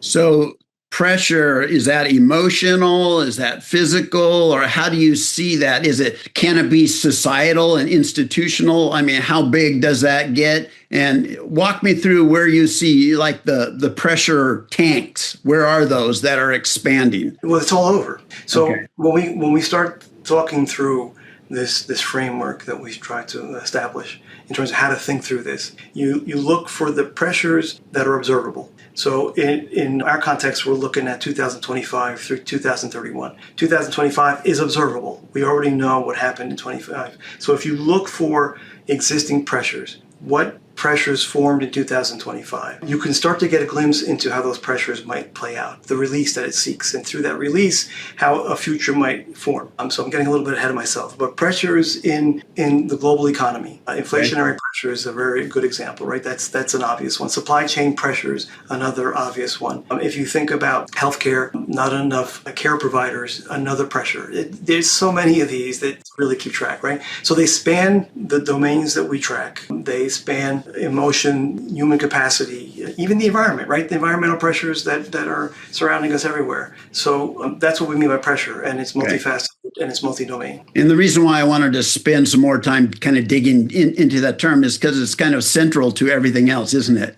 So pressure, is that emotional? Is that physical? Or how do you see that? Can it be societal and institutional? I mean, how big does that get? And walk me through where you see like the pressure tanks. Where are those that are expanding? Well, it's all over. So when we start talking through this framework that we try to establish in terms of how to think through this, you look for the pressures that are observable. So in our context, we're looking at 2025 through 2031. 2025 is observable. We already know what happened in 25. So if you look for existing pressures, what pressures formed in 2025, you can start to get a glimpse into how those pressures might play out, the release that it seeks, and through that release, how a future might form. So I'm getting a little bit ahead of myself, but pressures in the global economy, inflationary pressure is a very good example, right? That's an obvious one. Supply chain pressures, another obvious one. If you think about healthcare, not enough care providers, another pressure. There's so many of these that really keep track, right? So they span the domains that we track. They span emotion, human capacity, even the environment, right? The environmental pressures that are surrounding us everywhere. So that's what we mean by pressure, and it's multifaceted and it's multi-domain. And the reason why I wanted to spend some more time kind of digging into that term is because it's kind of central to everything else, isn't it?